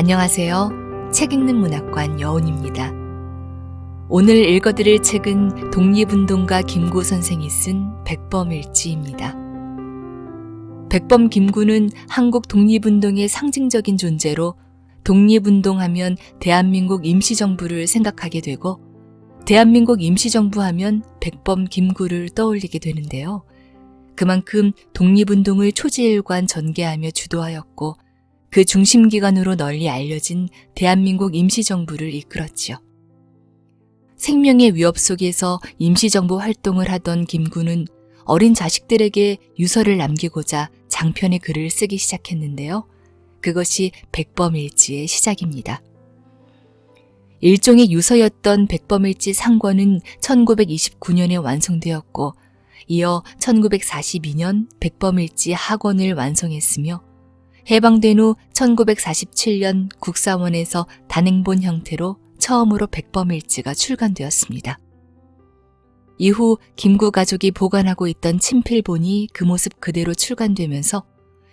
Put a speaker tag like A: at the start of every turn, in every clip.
A: 안녕하세요. 책 읽는 문학관 여운입니다. 오늘 읽어드릴 책은 독립운동가 김구 선생이 쓴 백범일지입니다. 백범 김구는 한국 독립운동의 상징적인 존재로 독립운동하면 대한민국 임시정부를 생각하게 되고 대한민국 임시정부 하면 백범 김구를 떠올리게 되는데요. 그만큼 독립운동을 초지일관 전개하며 주도하였고 그 중심기관으로 널리 알려진 대한민국 임시정부를 이끌었지요. 생명의 위협 속에서 임시정부 활동을 하던 김구는 어린 자식들에게 유서를 남기고자 장편의 글을 쓰기 시작했는데요. 그것이 백범일지의 시작입니다. 일종의 유서였던 백범일지 상권은 1929년에 완성되었고 이어 1942년 백범일지 학원을 완성했으며 해방된 후 1947년 국사원에서 단행본 형태로 처음으로 백범일지가 출간되었습니다. 이후 김구 가족이 보관하고 있던 친필본이 그 모습 그대로 출간되면서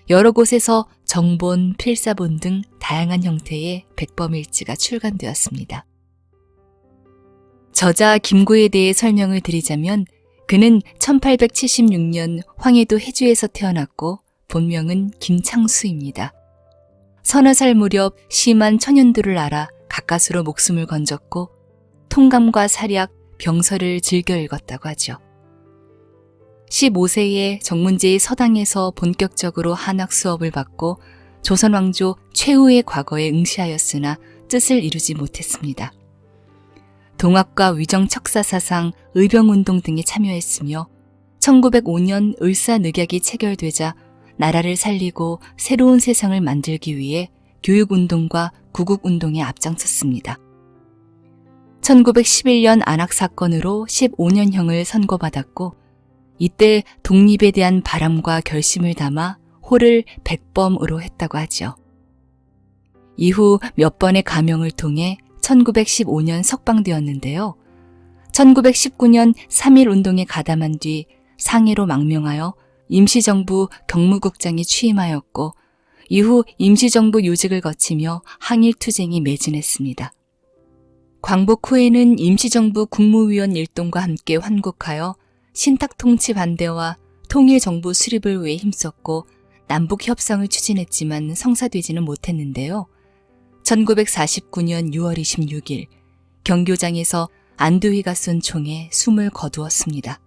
A: 여러 곳에서 정본, 필사본 등 다양한 형태의 백범일지가 출간되었습니다. 저자 김구에 대해 설명을 드리자면 그는 1876년 황해도 해주에서 태어났고 본명은 김창수입니다. 서너 살 무렵 심한 천연두를 알아 가까스로 목숨을 건졌고 통감과 사략, 병서를 즐겨 읽었다고 하죠. 15세에 정문제의 서당에서 본격적으로 한학 수업을 받고 조선왕조 최후의 과거에 응시하였으나 뜻을 이루지 못했습니다. 동학과 위정척사사상, 의병운동 등에 참여했으며 1905년 을사늑약이 체결되자 나라를 살리고 새로운 세상을 만들기 위해 교육운동과 구국운동에 앞장섰습니다. 1911년 안학사건으로 15년형을 선고받았고 이때 독립에 대한 바람과 결심을 담아 호를 백범으로 했다고 하죠. 이후 몇 번의 감형을 통해 1915년 석방되었는데요. 1919년 3.1운동에 가담한 뒤 상해로 망명하여 임시정부 경무국장에 취임하였고 이후 임시정부 요직을 거치며 항일투쟁이 매진했습니다. 광복 후에는 임시정부 국무위원 일동과 함께 환국하여 신탁통치 반대와 통일정부 수립을 위해 힘썼고 남북협상을 추진했지만 성사되지는 못했는데요. 1949년 6월 26일 경교장에서 안두희가 쏜 총에 숨을 거두었습니다.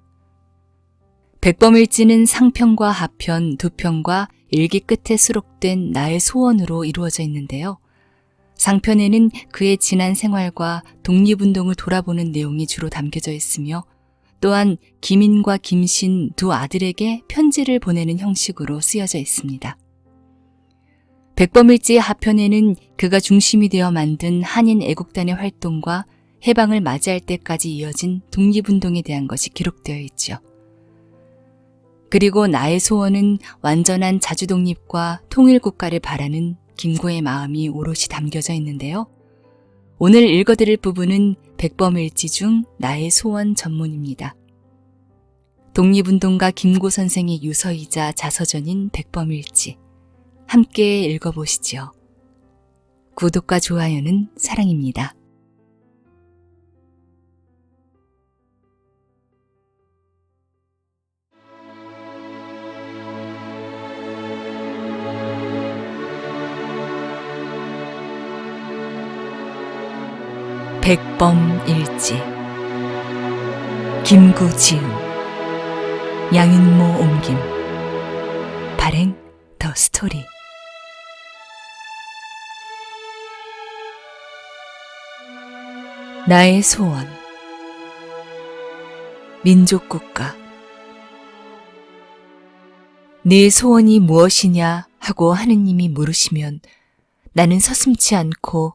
A: 백범일지는 상편과 하편, 두 편과 일기 끝에 수록된 나의 소원으로 이루어져 있는데요. 상편에는 그의 지난 생활과 독립운동을 돌아보는 내용이 주로 담겨져 있으며 또한 김인과 김신 두 아들에게 편지를 보내는 형식으로 쓰여져 있습니다. 백범일지의 하편에는 그가 중심이 되어 만든 한인 애국단의 활동과 해방을 맞이할 때까지 이어진 독립운동에 대한 것이 기록되어 있죠. 그리고 나의 소원은 완전한 자주독립과 통일국가를 바라는 김구의 마음이 오롯이 담겨져 있는데요. 오늘 읽어드릴 부분은 백범일지 중 나의 소원 전문입니다. 독립운동가 김구 선생의 유서이자 자서전인 백범일지. 함께 읽어보시죠. 구독과 좋아요는 사랑입니다. 백범일지 김구 지음 양윤모 옮김 발행 더 스토리 나의 소원 민족국가 네 소원이 무엇이냐 하고 하느님이 물으시면 나는 서슴지 않고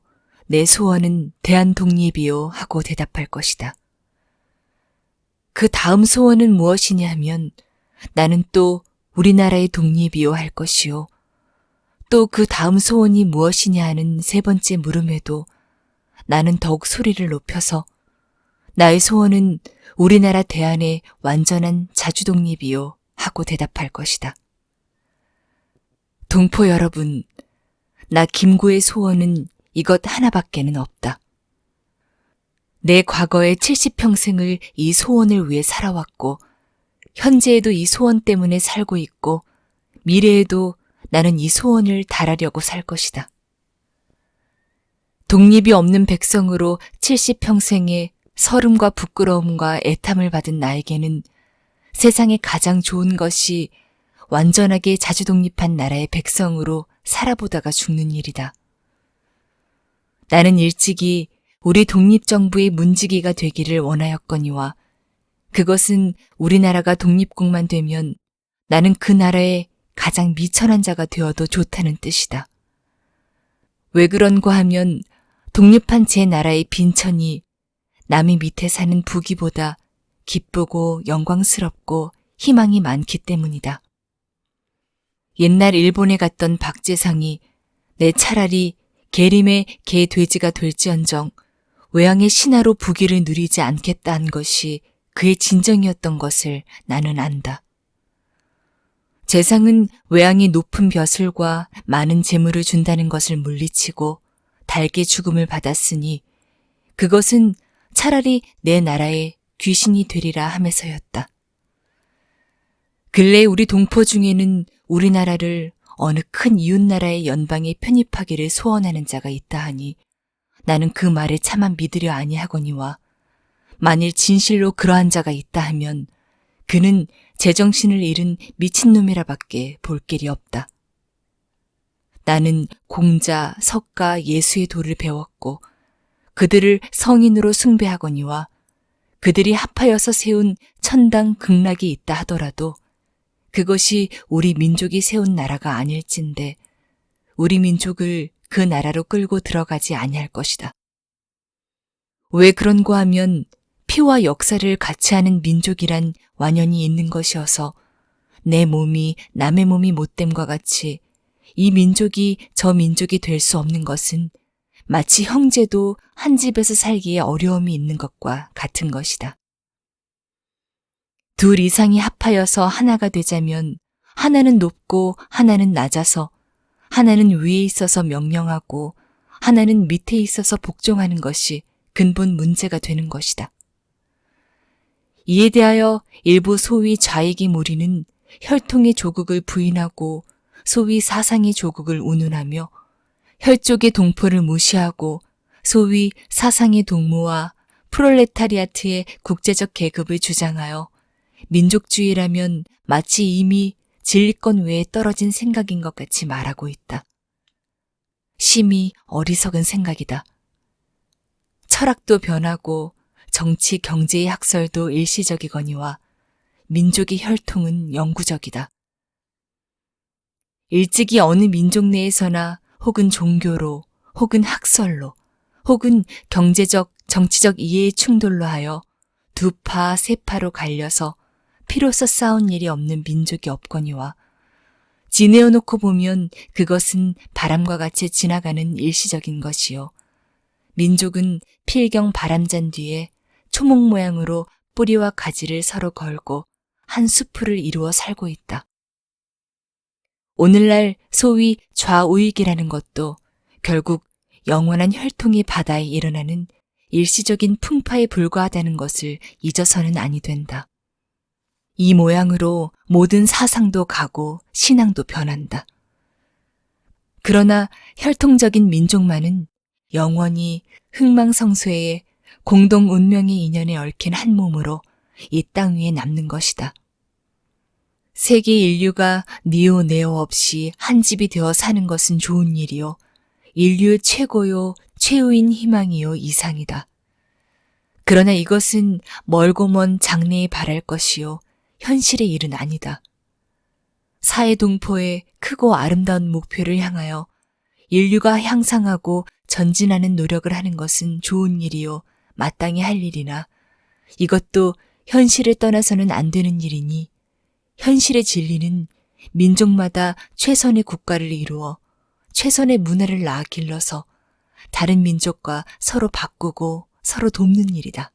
A: 내 소원은 대한독립이요 하고 대답할 것이다. 그 다음 소원은 무엇이냐 하면 나는 또 우리나라의 독립이요 할 것이요. 또 그 다음 소원이 무엇이냐 하는 세 번째 물음에도 나는 더욱 소리를 높여서 나의 소원은 우리나라 대한의 완전한 자주독립이요 하고 대답할 것이다. 동포 여러분, 나 김구의 소원은 이것 하나밖에는 없다. 내 과거의 70평생을 이 소원을 위해 살아왔고, 현재에도 이 소원 때문에 살고 있고, 미래에도 나는 이 소원을 달하려고 살 것이다. 독립이 없는 백성으로 70평생의 서름과 부끄러움과 애탐을 받은 나에게는 세상에 가장 좋은 것이 완전하게 자주독립한 나라의 백성으로 살아보다가 죽는 일이다. 나는 일찍이 우리 독립정부의 문지기가 되기를 원하였거니와 그것은 우리나라가 독립국만 되면 나는 그 나라의 가장 미천한 자가 되어도 좋다는 뜻이다. 왜 그런가 하면 독립한 제 나라의 빈천이 남이 밑에 사는 부귀보다 기쁘고 영광스럽고 희망이 많기 때문이다. 옛날 일본에 갔던 박재상이 내 차라리 계림의 개 돼지가 될지언정 외양의 신하로 부귀를 누리지 않겠다 한 것이 그의 진정이었던 것을 나는 안다. 재상은 외양이 높은 벼슬과 많은 재물을 준다는 것을 물리치고 달게 죽음을 받았으니 그것은 차라리 내 나라의 귀신이 되리라 하면서였다. 근래 우리 동포 중에는 우리나라를 어느 큰 이웃나라의 연방에 편입하기를 소원하는 자가 있다 하니 나는 그 말을 차마 믿으려 아니하거니와 만일 진실로 그러한 자가 있다 하면 그는 제정신을 잃은 미친놈이라밖에 볼 길이 없다. 나는 공자, 석가, 예수의 도를 배웠고 그들을 성인으로 숭배하거니와 그들이 합하여서 세운 천당 극락이 있다 하더라도 그것이 우리 민족이 세운 나라가 아닐진데 우리 민족을 그 나라로 끌고 들어가지 아니할 것이다. 왜 그런가 하면 피와 역사를 같이 하는 민족이란 완연히 있는 것이어서 내 몸이 남의 몸이 못됨과 같이 이 민족이 저 민족이 될 수 없는 것은 마치 형제도 한 집에서 살기에 어려움이 있는 것과 같은 것이다. 둘 이상이 합하여서 하나가 되자면 하나는 높고 하나는 낮아서 하나는 위에 있어서 명령하고 하나는 밑에 있어서 복종하는 것이 근본 문제가 되는 것이다. 이에 대하여 일부 소위 좌익의 무리는 혈통의 조국을 부인하고 소위 사상의 조국을 운운하며 혈족의 동포를 무시하고 소위 사상의 동무와 프롤레타리아트의 국제적 계급을 주장하여 민족주의라면 마치 이미 진리권 외에 떨어진 생각인 것 같이 말하고 있다. 심히 어리석은 생각이다. 철학도 변하고 정치, 경제의 학설도 일시적이거니와 민족의 혈통은 영구적이다. 일찍이 어느 민족 내에서나 혹은 종교로 혹은 학설로 혹은 경제적, 정치적 이해의 충돌로 하여 두 파, 세 파로 갈려서 피로써 싸운 일이 없는 민족이 없거니와 지내어 놓고 보면 그것은 바람과 같이 지나가는 일시적인 것이요. 민족은 필경 바람잔 뒤에 초목 모양으로 뿌리와 가지를 서로 걸고 한 수풀을 이루어 살고 있다. 오늘날 소위 좌우익이라는 것도 결국 영원한 혈통의 바다에 일어나는 일시적인 풍파에 불과하다는 것을 잊어서는 아니 된다. 이 모양으로 모든 사상도 가고 신앙도 변한다. 그러나 혈통적인 민족만은 영원히 흥망성쇠의 공동 운명의 인연에 얽힌 한 몸으로 이 땅 위에 남는 것이다. 세계 인류가 니오 네오 없이 한 집이 되어 사는 것은 좋은 일이요. 인류의 최고요, 최후인 희망이요, 이상이다. 그러나 이것은 멀고 먼 장래에 바랄 것이요, 현실의 일은 아니다. 사회 동포의 크고 아름다운 목표를 향하여 인류가 향상하고 전진하는 노력을 하는 것은 좋은 일이요, 마땅히 할 일이나 이것도 현실을 떠나서는 안 되는 일이니 현실의 진리는 민족마다 최선의 국가를 이루어 최선의 문화를 낳아 길러서 다른 민족과 서로 바꾸고 서로 돕는 일이다.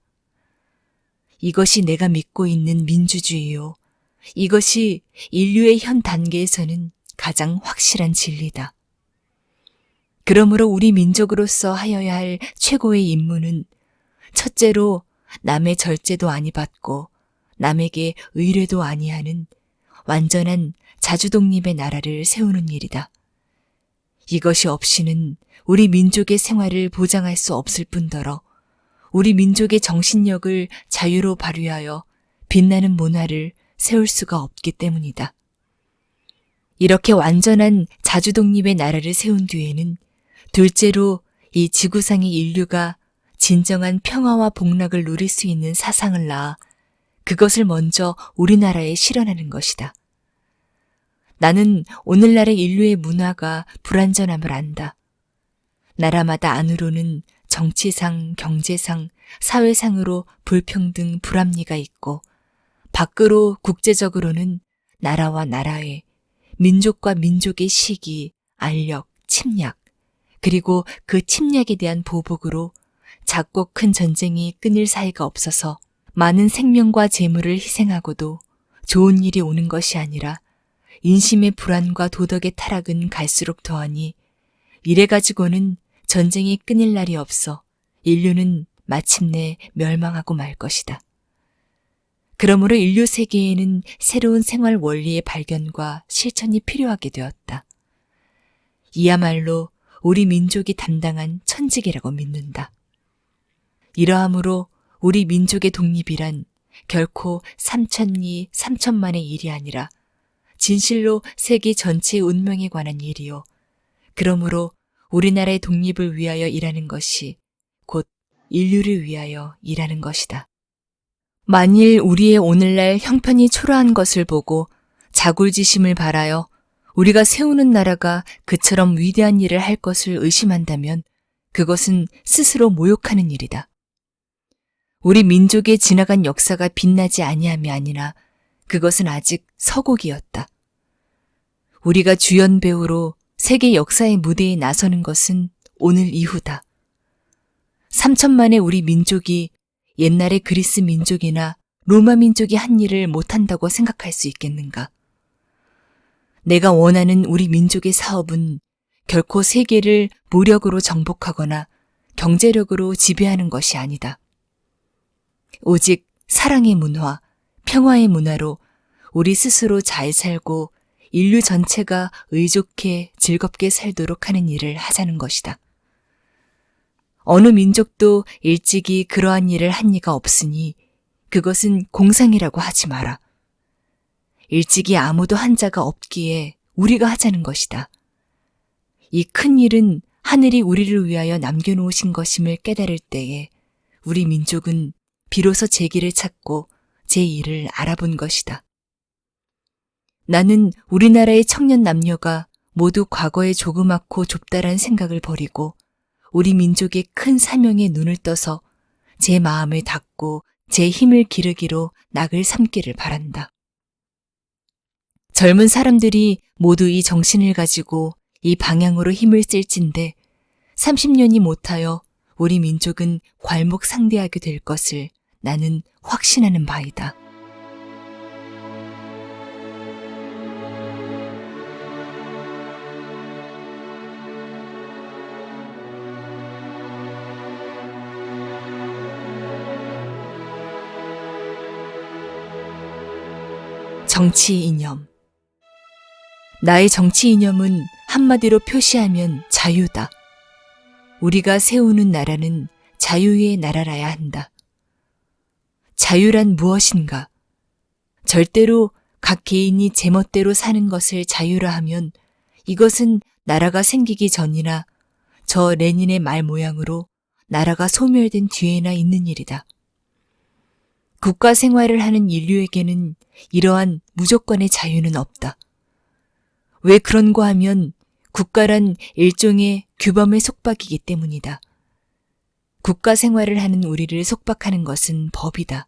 A: 이것이 내가 믿고 있는 민주주의요. 이것이 인류의 현 단계에서는 가장 확실한 진리다. 그러므로 우리 민족으로서 하여야 할 최고의 임무는 첫째로 남의 절제도 아니받고 남에게 의뢰도 아니하는 완전한 자주독립의 나라를 세우는 일이다. 이것이 없이는 우리 민족의 생활을 보장할 수 없을 뿐더러 우리 민족의 정신력을 자유로 발휘하여 빛나는 문화를 세울 수가 없기 때문이다. 이렇게 완전한 자주독립의 나라를 세운 뒤에는 둘째로 이 지구상의 인류가 진정한 평화와 복락을 누릴 수 있는 사상을 낳아 그것을 먼저 우리나라에 실현하는 것이다. 나는 오늘날의 인류의 문화가 불완전함을 안다. 나라마다 안으로는 정치상, 경제상, 사회상으로 불평등, 불합리가 있고 밖으로 국제적으로는 나라와 나라의, 민족과 민족의 시기, 알력, 침략, 그리고 그 침략에 대한 보복으로 작고 큰 전쟁이 끊일 사이가 없어서 많은 생명과 재물을 희생하고도 좋은 일이 오는 것이 아니라 인심의 불안과 도덕의 타락은 갈수록 더하니 이래가지고는 전쟁이 끊일 날이 없어 인류는 마침내 멸망하고 말 것이다. 그러므로 인류 세계에는 새로운 생활 원리의 발견과 실천이 필요하게 되었다. 이야말로 우리 민족이 담당한 천직이라고 믿는다. 이러함으로 우리 민족의 독립이란 결코 3천리 3천만의 일이 아니라 진실로 세계 전체의 운명에 관한 일이요. 그러므로 우리나라의 독립을 위하여 일하는 것이 곧 인류를 위하여 일하는 것이다. 만일 우리의 오늘날 형편이 초라한 것을 보고 자굴지심을 바라여 우리가 세우는 나라가 그처럼 위대한 일을 할 것을 의심한다면 그것은 스스로 모욕하는 일이다. 우리 민족의 지나간 역사가 빛나지 아니함이 아니라 그것은 아직 서곡이었다. 우리가 주연 배우로 세계 역사의 무대에 나서는 것은 오늘 이후다. 3천만의 우리 민족이 옛날의 그리스 민족이나 로마 민족이 한 일을 못한다고 생각할 수 있겠는가? 내가 원하는 우리 민족의 사업은 결코 세계를 무력으로 정복하거나 경제력으로 지배하는 것이 아니다. 오직 사랑의 문화, 평화의 문화로 우리 스스로 잘 살고 인류 전체가 의좋게 즐겁게 살도록 하는 일을 하자는 것이다. 어느 민족도 일찍이 그러한 일을 한 이가 없으니 그것은 공상이라고 하지 마라. 일찍이 아무도 한 자가 없기에 우리가 하자는 것이다. 이 큰 일은 하늘이 우리를 위하여 남겨놓으신 것임을 깨달을 때에 우리 민족은 비로소 제 길을 찾고 제 일을 알아본 것이다. 나는 우리나라의 청년 남녀가 모두 과거의 조그맣고 좁다란 생각을 버리고 우리 민족의 큰 사명에 눈을 떠서 제 마음을 닫고 제 힘을 기르기로 낙을 삼기를 바란다. 젊은 사람들이 모두 이 정신을 가지고 이 방향으로 힘을 쓸진데 30년이 못하여 우리 민족은 괄목상대하게 될 것을 나는 확신하는 바이다. 정치 이념. 나의 정치 이념은 한마디로 표시하면 자유다. 우리가 세우는 나라는 자유의 나라라야 한다. 자유란 무엇인가? 절대로 각 개인이 제멋대로 사는 것을 자유라 하면 이것은 나라가 생기기 전이나 저 레닌의 말 모양으로 나라가 소멸된 뒤에나 있는 일이다. 국가 생활을 하는 인류에게는 이러한 무조건의 자유는 없다. 왜 그런가 하면 국가란 일종의 규범의 속박이기 때문이다. 국가 생활을 하는 우리를 속박하는 것은 법이다.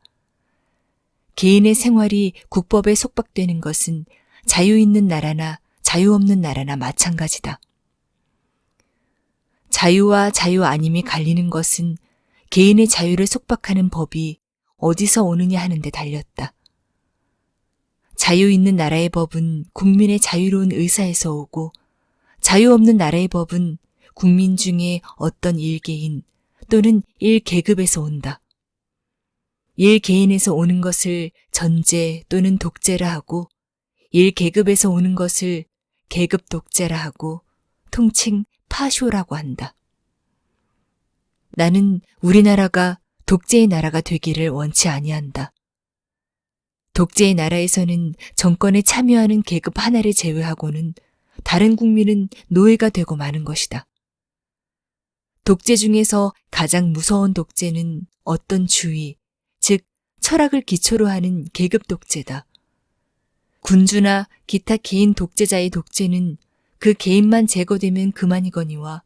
A: 개인의 생활이 국법에 속박되는 것은 자유 있는 나라나 자유 없는 나라나 마찬가지다. 자유와 자유 아님이 갈리는 것은 개인의 자유를 속박하는 법이 어디서 오느냐 하는 데 달렸다. 자유 있는 나라의 법은 국민의 자유로운 의사에서 오고 자유 없는 나라의 법은 국민 중에 어떤 일개인 또는 일계급에서 온다. 일개인에서 오는 것을 전제 또는 독재라 하고 일계급에서 오는 것을 계급 독재라 하고 통칭 파쇼라고 한다. 나는 우리나라가 독재의 나라가 되기를 원치 아니한다. 독재의 나라에서는 정권에 참여하는 계급 하나를 제외하고는 다른 국민은 노예가 되고 마는 것이다. 독재 중에서 가장 무서운 독재는 어떤 주의, 즉 철학을 기초로 하는 계급 독재다. 군주나 기타 개인 독재자의 독재는 그 개인만 제거되면 그만이거니와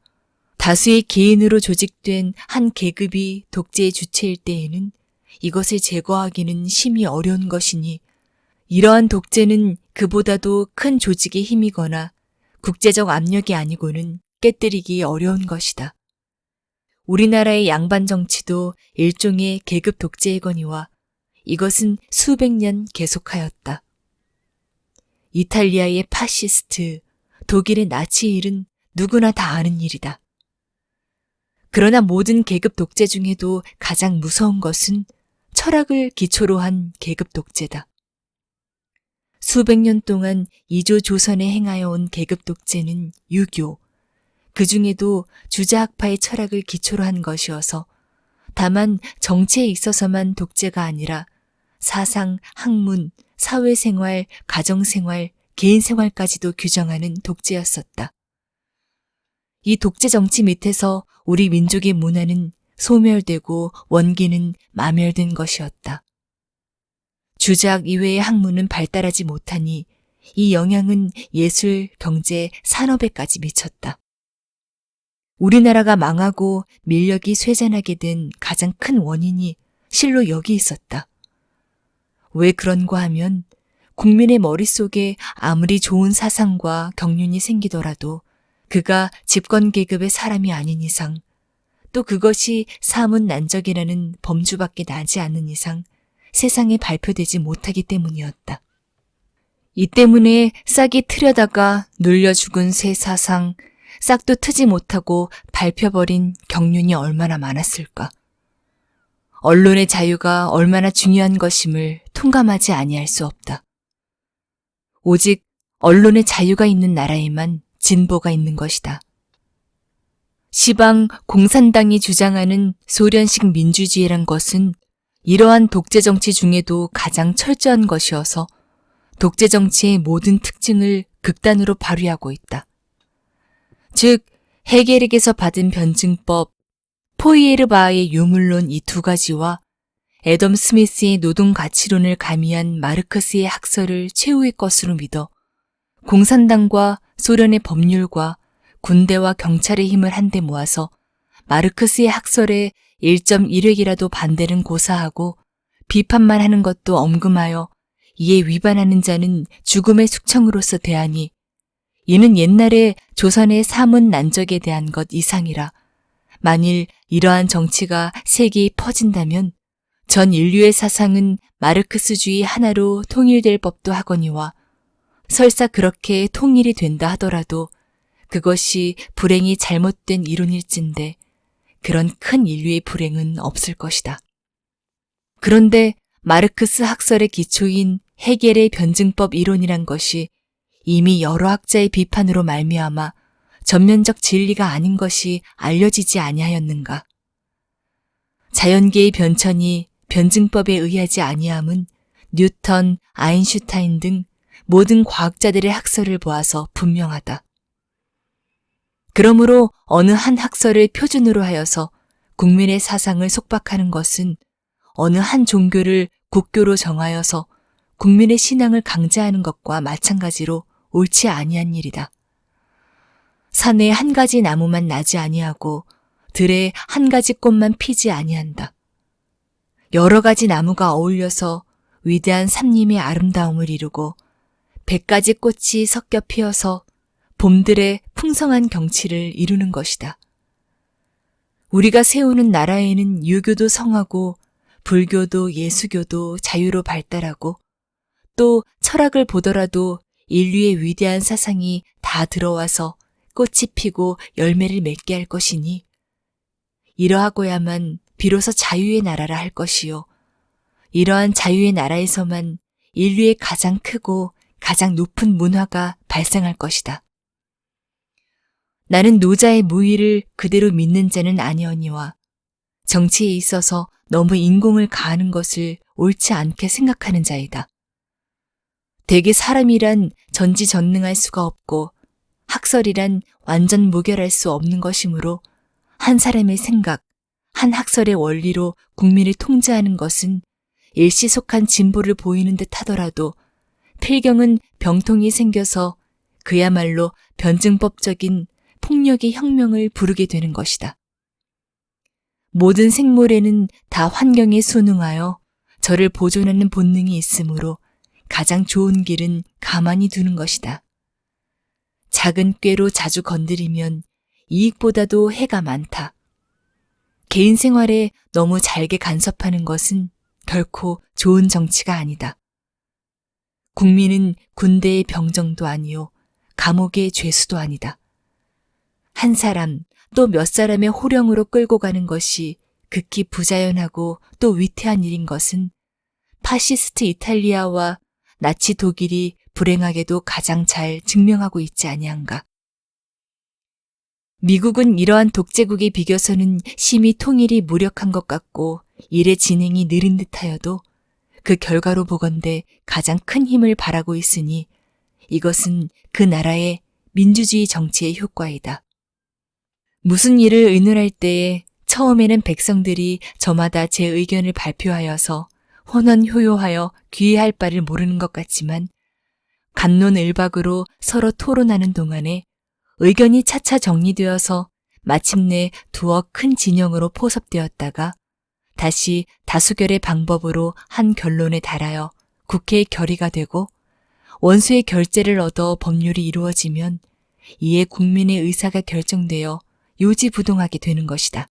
A: 다수의 개인으로 조직된 한 계급이 독재의 주체일 때에는 이것을 제거하기는 심히 어려운 것이니 이러한 독재는 그보다도 큰 조직의 힘이거나 국제적 압력이 아니고는 깨뜨리기 어려운 것이다. 우리나라의 양반 정치도 일종의 계급 독재이거니와 이것은 수백 년 계속하였다. 이탈리아의 파시스트, 독일의 나치 일은 누구나 다 아는 일이다. 그러나 모든 계급 독재 중에도 가장 무서운 것은 철학을 기초로 한 계급 독재다. 수백 년 동안 이조 조선에 행하여 온 계급 독재는 유교, 그 중에도 주자학파의 철학을 기초로 한 것이어서 다만 정치에 있어서만 독재가 아니라 사상, 학문, 사회생활, 가정생활, 개인생활까지도 규정하는 독재였었다. 이 독재 정치 밑에서 우리 민족의 문화는 소멸되고 원기는 마멸된 것이었다. 주자학 이외의 학문은 발달하지 못하니 이 영향은 예술, 경제, 산업에까지 미쳤다. 우리나라가 망하고 민력이 쇠잔하게 된 가장 큰 원인이 실로 여기 있었다. 왜 그런가 하면 국민의 머릿속에 아무리 좋은 사상과 경륜이 생기더라도 그가 집권계급의 사람이 아닌 이상 또 그것이 사문난적이라는 범주밖에 나지 않는 이상 세상에 발표되지 못하기 때문이었다. 이 때문에 싹이 트려다가 눌려 죽은 새 사상, 싹도 트지 못하고 밟혀버린 경륜이 얼마나 많았을까. 언론의 자유가 얼마나 중요한 것임을 통감하지 아니할 수 없다. 오직 언론의 자유가 있는 나라에만 진보가 있는 것이다. 시방 공산당이 주장하는 소련식 민주주의란 것은 이러한 독재 정치 중에도 가장 철저한 것이어서 독재 정치의 모든 특징을 극단으로 발휘하고 있다. 즉, 헤겔에게서 받은 변증법, 포이에르바흐의 유물론 이 두 가지와 애덤 스미스의 노동 가치론을 가미한 마르크스의 학설을 최후의 것으로 믿어 공산당과 소련의 법률과 군대와 경찰의 힘을 한데 모아서 마르크스의 학설에 1.1획이라도 반대는 고사하고 비판만 하는 것도 엄금하여 이에 위반하는 자는 죽음의 숙청으로서 대하니 이는 옛날에 조선의 사문난적에 대한 것 이상이라 만일 이러한 정치가 세계에 퍼진다면 전 인류의 사상은 마르크스주의 하나로 통일될 법도 하거니와 설사 그렇게 통일이 된다 하더라도 그것이 불행이 잘못된 이론일진데 그런 큰 인류의 불행은 없을 것이다. 그런데 마르크스 학설의 기초인 헤겔의 변증법 이론이란 것이 이미 여러 학자의 비판으로 말미암아 전면적 진리가 아닌 것이 알려지지 아니하였는가. 자연계의 변천이 변증법에 의하지 아니함은 뉴턴, 아인슈타인 등 모든 과학자들의 학설을 보아서 분명하다. 그러므로 어느 한 학설을 표준으로 하여서 국민의 사상을 속박하는 것은 어느 한 종교를 국교로 정하여서 국민의 신앙을 강제하는 것과 마찬가지로 옳지 아니한 일이다. 산에 한 가지 나무만 나지 아니하고 들에 한 가지 꽃만 피지 아니한다. 여러 가지 나무가 어울려서 위대한 삼림의 아름다움을 이루고 100가지 꽃이 섞여 피어서 봄들의 풍성한 경치를 이루는 것이다. 우리가 세우는 나라에는 유교도 성하고 불교도 예수교도 자유로 발달하고 또 철학을 보더라도 인류의 위대한 사상이 다 들어와서 꽃이 피고 열매를 맺게 할 것이니 이러하고야만 비로소 자유의 나라라 할 것이요. 이러한 자유의 나라에서만 인류의 가장 크고 가장 높은 문화가 발생할 것이다. 나는 노자의 무의를 그대로 믿는 자는 아니오니와 정치에 있어서 너무 인공을 가하는 것을 옳지 않게 생각하는 자이다. 대개 사람이란 전지전능할 수가 없고 학설이란 완전 무결할 수 없는 것이므로 한 사람의 생각, 한 학설의 원리로 국민을 통제하는 것은 일시속한 진보를 보이는 듯 하더라도 필경은 병통이 생겨서 그야말로 변증법적인 폭력의 혁명을 부르게 되는 것이다. 모든 생물에는 다 환경에 순응하여 저를 보존하는 본능이 있으므로 가장 좋은 길은 가만히 두는 것이다. 작은 꾀로 자주 건드리면 이익보다도 해가 많다. 개인 생활에 너무 잘게 간섭하는 것은 결코 좋은 정치가 아니다. 국민은 군대의 병정도 아니요, 감옥의 죄수도 아니다. 한 사람 또 몇 사람의 호령으로 끌고 가는 것이 극히 부자연하고 또 위태한 일인 것은 파시스트 이탈리아와 나치 독일이 불행하게도 가장 잘 증명하고 있지 아니한가. 미국은 이러한 독재국에 비교서는 심히 통일이 무력한 것 같고 일의 진행이 느린 듯하여도 그 결과로 보건대 가장 큰 힘을 발하고 있으니 이것은 그 나라의 민주주의 정치의 효과이다. 무슨 일을 의논할 때에 처음에는 백성들이 저마다 제 의견을 발표하여서 혼원효요하여 귀의할 바를 모르는 것 같지만 갑론을박으로 서로 토론하는 동안에 의견이 차차 정리되어서 마침내 두어 큰 진영으로 포섭되었다가 다시 다수결의 방법으로 한 결론에 달하여 국회의 결의가 되고 원수의 결재를 얻어 법률이 이루어지면 이에 국민의 의사가 결정되어 요지부동하게 되는 것이다.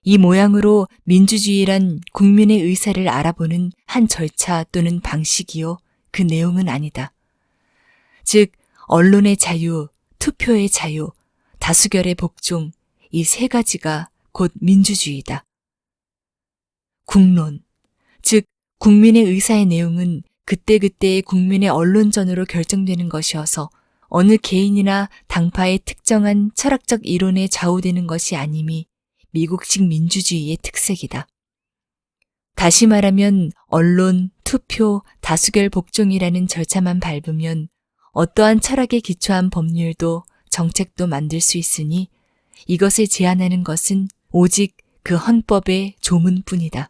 A: 이 모양으로 민주주의란 국민의 의사를 알아보는 한 절차 또는 방식이요, 그 내용은 아니다. 즉, 언론의 자유, 투표의 자유, 다수결의 복종, 이 세 가지가 곧 민주주의다. 국론, 즉 국민의 의사의 내용은 그때그때의 국민의 언론전으로 결정되는 것이어서 어느 개인이나 당파의 특정한 철학적 이론에 좌우되는 것이 아님이 미국식 민주주의의 특색이다. 다시 말하면 언론, 투표, 다수결 복종이라는 절차만 밟으면 어떠한 철학에 기초한 법률도 정책도 만들 수 있으니 이것을 제한하는 것은 오직 그 헌법의 조문뿐이다.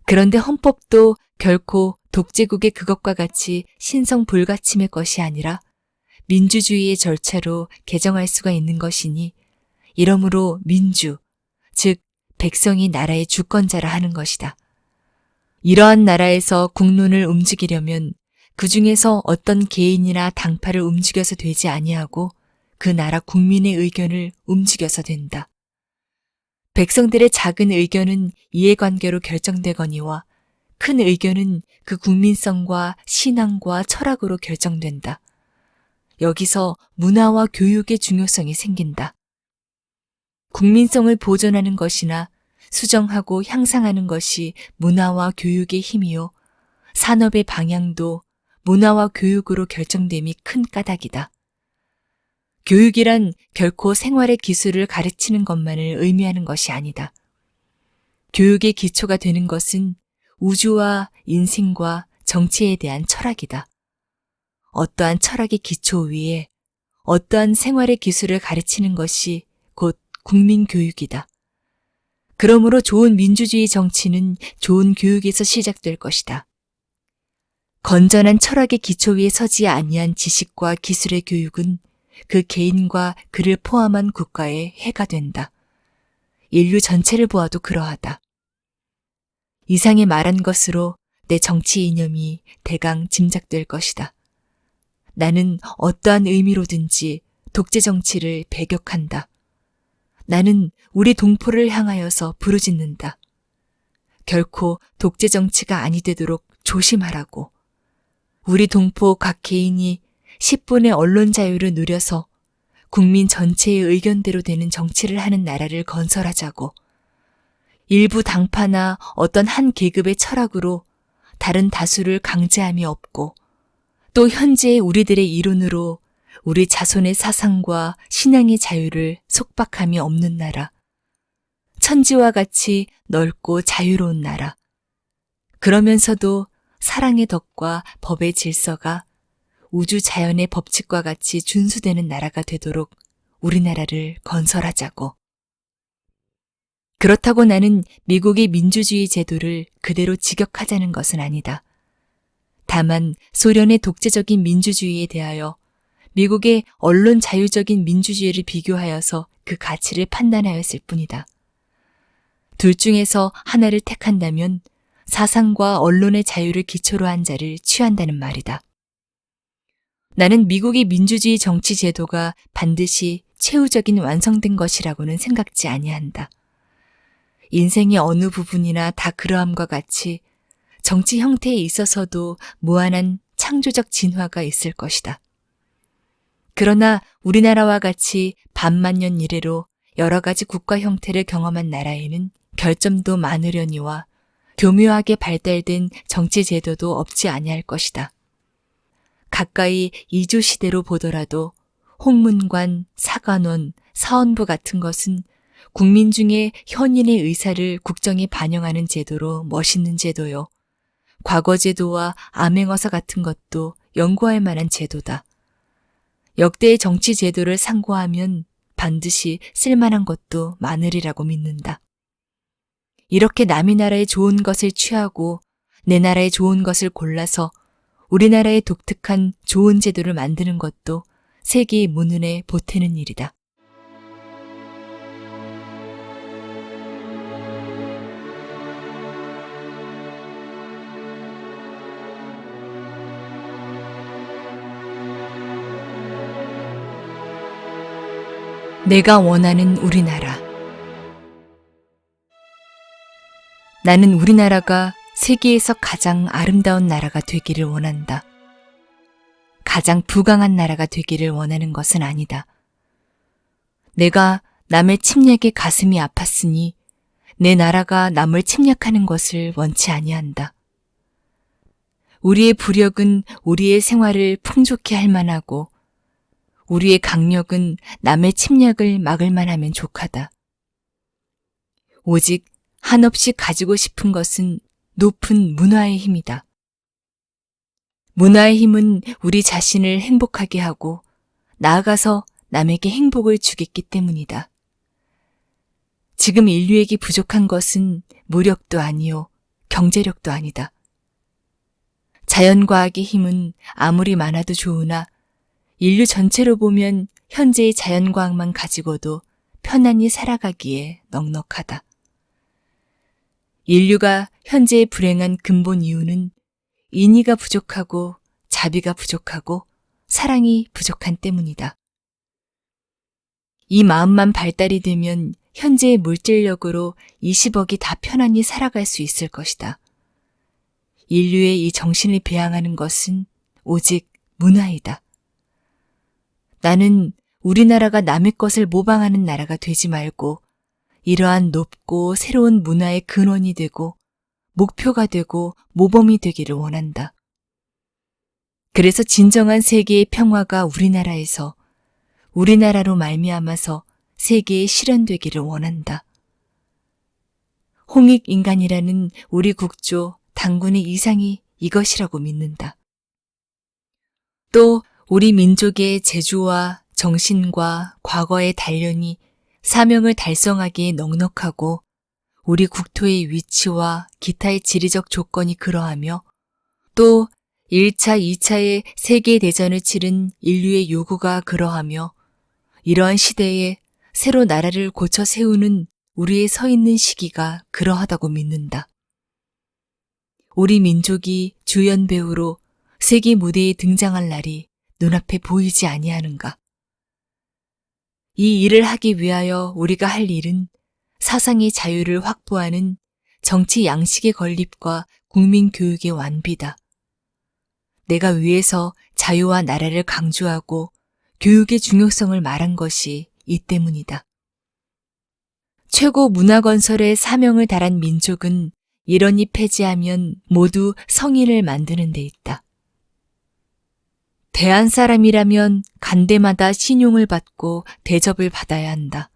A: 그런데 헌법도 결코 독재국의 그것과 같이 신성 불가침의 것이 아니라 민주주의의 절차로 개정할 수가 있는 것이니 이러므로 민주, 즉 백성이 나라의 주권자라 하는 것이다. 이러한 나라에서 국론을 움직이려면 그 중에서 어떤 개인이나 당파를 움직여서 되지 아니하고 그 나라 국민의 의견을 움직여서 된다. 백성들의 작은 의견은 이해관계로 결정되거니와 큰 의견은 그 국민성과 신앙과 철학으로 결정된다. 여기서 문화와 교육의 중요성이 생긴다. 국민성을 보존하는 것이나 수정하고 향상하는 것이 문화와 교육의 힘이요. 산업의 방향도 문화와 교육으로 결정됨이 큰 까닭이다. 교육이란 결코 생활의 기술을 가르치는 것만을 의미하는 것이 아니다. 교육의 기초가 되는 것은 우주와 인생과 정치에 대한 철학이다. 어떠한 철학의 기초 위에 어떠한 생활의 기술을 가르치는 것이 곧 국민교육이다. 그러므로 좋은 민주주의 정치는 좋은 교육에서 시작될 것이다. 건전한 철학의 기초 위에 서지 아니한 지식과 기술의 교육은 그 개인과 그를 포함한 국가에 해가 된다. 인류 전체를 보아도 그러하다. 이상에 말한 것으로 내 정치 이념이 대강 짐작될 것이다. 나는 어떠한 의미로든지 독재 정치를 배격한다. 나는 우리 동포를 향하여서 부르짖는다. 결코 독재 정치가 아니 되도록 조심하라고. 우리 동포 각 개인이 10분의 언론 자유를 누려서 국민 전체의 의견대로 되는 정치를 하는 나라를 건설하자고, 일부 당파나 어떤 한 계급의 철학으로 다른 다수를 강제함이 없고, 또 현재의 우리들의 이론으로 우리 자손의 사상과 신앙의 자유를 속박함이 없는 나라, 천지와 같이 넓고 자유로운 나라, 그러면서도 사랑의 덕과 법의 질서가 우주 자연의 법칙과 같이 준수되는 나라가 되도록 우리나라를 건설하자고. 그렇다고 나는 미국의 민주주의 제도를 그대로 직역하자는 것은 아니다. 다만 소련의 독재적인 민주주의에 대하여 미국의 언론 자유적인 민주주의를 비교하여서 그 가치를 판단하였을 뿐이다. 둘 중에서 하나를 택한다면 사상과 언론의 자유를 기초로 한 자를 취한다는 말이다. 나는 미국의 민주주의 정치 제도가 반드시 최후적인 완성된 것이라고는 생각지 아니한다. 인생의 어느 부분이나 다 그러함과 같이 정치 형태에 있어서도 무한한 창조적 진화가 있을 것이다. 그러나 우리나라와 같이 반만년 이래로 여러 가지 국가 형태를 경험한 나라에는 결점도 많으려니와 교묘하게 발달된 정치 제도도 없지 아니할 것이다. 가까이 이주 시대로 보더라도 홍문관, 사관원, 사헌부 같은 것은 국민 중에 현인의 의사를 국정에 반영하는 제도로 멋있는 제도요. 과거 제도와 암행어사 같은 것도 연구할 만한 제도다. 역대의 정치 제도를 상고하면 반드시 쓸만한 것도 많으리라고 믿는다. 이렇게 남의 나라의 좋은 것을 취하고 내 나라의 좋은 것을 골라서 우리나라의 독특한 좋은 제도를 만드는 것도 세계의 문운에 보태는 일이다. 내가 원하는 우리나라. 나는 우리나라가 세계에서 가장 아름다운 나라가 되기를 원한다. 가장 부강한 나라가 되기를 원하는 것은 아니다. 내가 남의 침략에 가슴이 아팠으니 내 나라가 남을 침략하는 것을 원치 아니한다. 우리의 부력은 우리의 생활을 풍족히 할 만하고 우리의 강력은 남의 침략을 막을 만하면 족하다. 오직 한없이 가지고 싶은 것은 높은 문화의 힘이다. 문화의 힘은 우리 자신을 행복하게 하고 나아가서 남에게 행복을 주겠기 때문이다. 지금 인류에게 부족한 것은 무력도 아니요 경제력도 아니다. 자연과학의 힘은 아무리 많아도 좋으나 인류 전체로 보면 현재의 자연과학만 가지고도 편안히 살아가기에 넉넉하다. 인류가 현재에 불행한 근본 이유는 인의가 부족하고 자비가 부족하고 사랑이 부족한 때문이다. 이 마음만 발달이 되면 현재의 물질력으로 20억이 다 편안히 살아갈 수 있을 것이다. 인류의 이 정신을 배양하는 것은 오직 문화이다. 나는 우리나라가 남의 것을 모방하는 나라가 되지 말고 이러한 높고 새로운 문화의 근원이 되고 목표가 되고 모범이 되기를 원한다. 그래서 진정한 세계의 평화가 우리나라에서 우리나라로 말미암아서 세계에 실현되기를 원한다. 홍익인간이라는 우리 국조 당군의 이상이 이것이라고 믿는다. 또 우리 민족의 재주와 정신과 과거의 단련이 사명을 달성하기에 넉넉하고 우리 국토의 위치와 기타의 지리적 조건이 그러하며 또 1차, 2차의 세계대전을 치른 인류의 요구가 그러하며 이러한 시대에 새로 나라를 고쳐 세우는 우리의 서 있는 시기가 그러하다고 믿는다. 우리 민족이 주연배우로 세계 무대에 등장할 날이 눈앞에 보이지 아니하는가. 이 일을 하기 위하여 우리가 할 일은 사상의 자유를 확보하는 정치 양식의 건립과 국민 교육의 완비다. 내가 위에서 자유와 나라를 강조하고 교육의 중요성을 말한 것이 이 때문이다. 최고 문화건설의 사명을 다한 민족은 이러니 폐지하면 모두 성인을 만드는 데 있다. 대한 사람이라면 간대마다 신용을 받고 대접을 받아야 한다.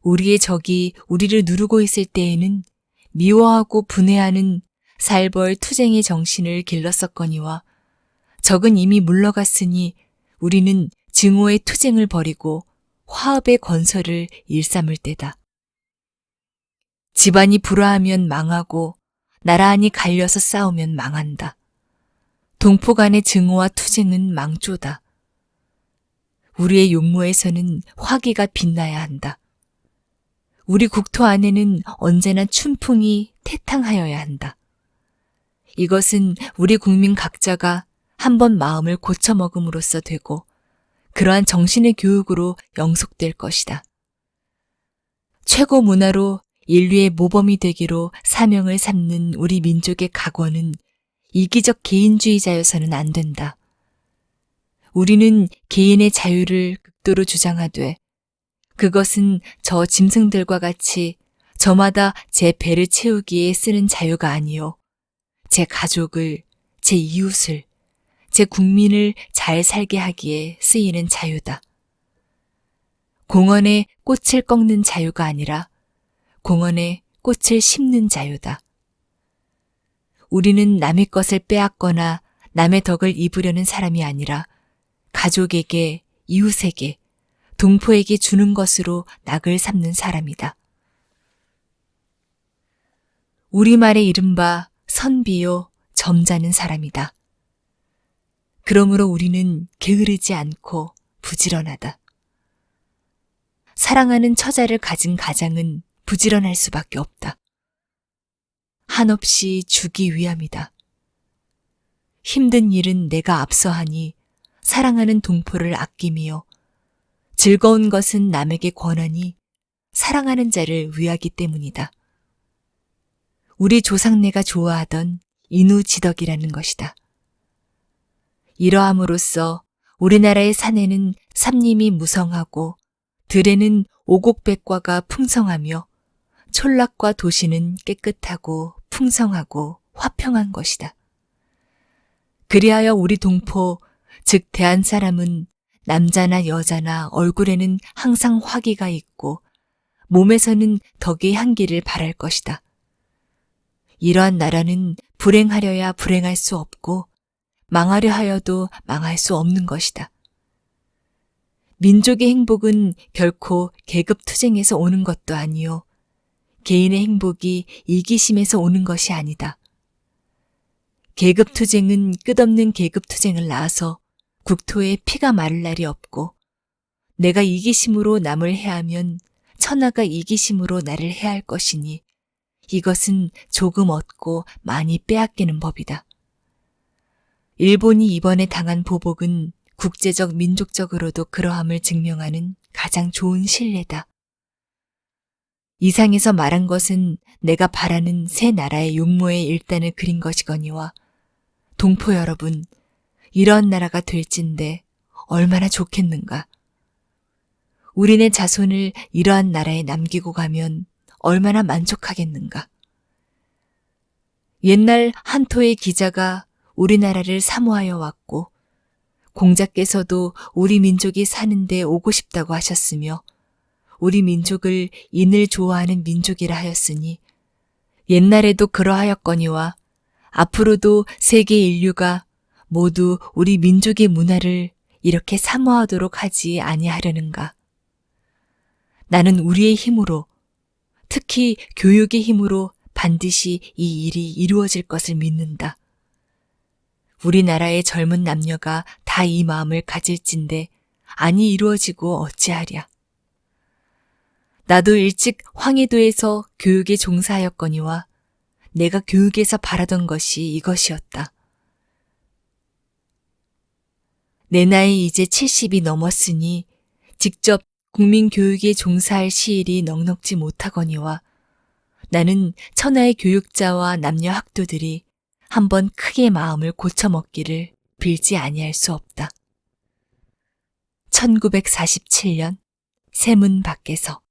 A: 우리의 적이 우리를 누르고 있을 때에는 미워하고 분해하는 살벌 투쟁의 정신을 길렀었거니와 적은 이미 물러갔으니 우리는 증오의 투쟁을 벌이고 화합의 건설을 일삼을 때다. 집안이 불화하면 망하고 나라안이 갈려서 싸우면 망한다. 동포 간의 증오와 투쟁은 망조다. 우리의 용모에서는 화기가 빛나야 한다. 우리 국토 안에는 언제나 춘풍이 태탕하여야 한다. 이것은 우리 국민 각자가 한번 마음을 고쳐먹음으로써 되고 그러한 정신의 교육으로 영속될 것이다. 최고 문화로 인류의 모범이 되기로 사명을 삼는 우리 민족의 각오는 이기적 개인주의자여서는 안 된다. 우리는 개인의 자유를 극도로 주장하되 그것은 저 짐승들과 같이 저마다 제 배를 채우기에 쓰는 자유가 아니요 제 가족을, 제 이웃을, 제 국민을 잘 살게 하기에 쓰이는 자유다. 공원에 꽃을 꺾는 자유가 아니라 공원에 꽃을 심는 자유다. 우리는 남의 것을 빼앗거나 남의 덕을 입으려는 사람이 아니라 가족에게, 이웃에게, 동포에게 주는 것으로 낙을 삼는 사람이다. 우리말에 이른바 선비요 점잖은 사람이다. 그러므로 우리는 게으르지 않고 부지런하다. 사랑하는 처자를 가진 가장은 부지런할 수밖에 없다. 한없이 주기 위함이다. 힘든 일은 내가 앞서하니 사랑하는 동포를 아끼며 즐거운 것은 남에게 권하니 사랑하는 자를 위하기 때문이다. 우리 조상네가 좋아하던 인우지덕이라는 것이다. 이러함으로써 우리나라의 산에는 삼림이 무성하고 들에는 오곡백과가 풍성하며 촌락과 도시는 깨끗하고 풍성하고 화평한 것이다. 그리하여 우리 동포, 즉 대한 사람은 남자나 여자나 얼굴에는 항상 화기가 있고 몸에서는 덕의 향기를 발할 것이다. 이러한 나라는 불행하려야 불행할 수 없고 망하려 하여도 망할 수 없는 것이다. 민족의 행복은 결코 계급투쟁에서 오는 것도 아니요 개인의 행복이 이기심에서 오는 것이 아니다. 계급투쟁은 끝없는 계급투쟁을 낳아서 국토에 피가 마를 날이 없고 내가 이기심으로 남을 해하면 천하가 이기심으로 나를 해할 것이니 이것은 조금 얻고 많이 빼앗기는 법이다. 일본이 이번에 당한 보복은 국제적 민족적으로도 그러함을 증명하는 가장 좋은 신뢰다. 이상에서 말한 것은 내가 바라는 새 나라의 용모의 일단을 그린 것이거니와 동포 여러분, 이런 나라가 될진데 얼마나 좋겠는가. 우리네 자손을 이러한 나라에 남기고 가면 얼마나 만족하겠는가. 옛날 한토의 기자가 우리나라를 사모하여 왔고 공자께서도 우리 민족이 사는데 오고 싶다고 하셨으며 우리 민족을 인을 좋아하는 민족이라 하였으니 옛날에도 그러하였거니와 앞으로도 세계 인류가 모두 우리 민족의 문화를 이렇게 사모하도록 하지 아니하려는가. 나는 우리의 힘으로, 특히 교육의 힘으로 반드시 이 일이 이루어질 것을 믿는다. 우리나라의 젊은 남녀가 다 이 마음을 가질진데 아니 이루어지고 어찌하랴. 나도 일찍 황해도에서 교육에 종사하였거니와 내가 교육에서 바라던 것이 이것이었다. 내 나이 이제 70이 넘었으니 직접 국민교육에 종사할 시일이 넉넉지 못하거니와 나는 천하의 교육자와 남녀 학도들이 한번 크게 마음을 고쳐먹기를 빌지 아니할 수 없다. 1947년 세문 밖에서.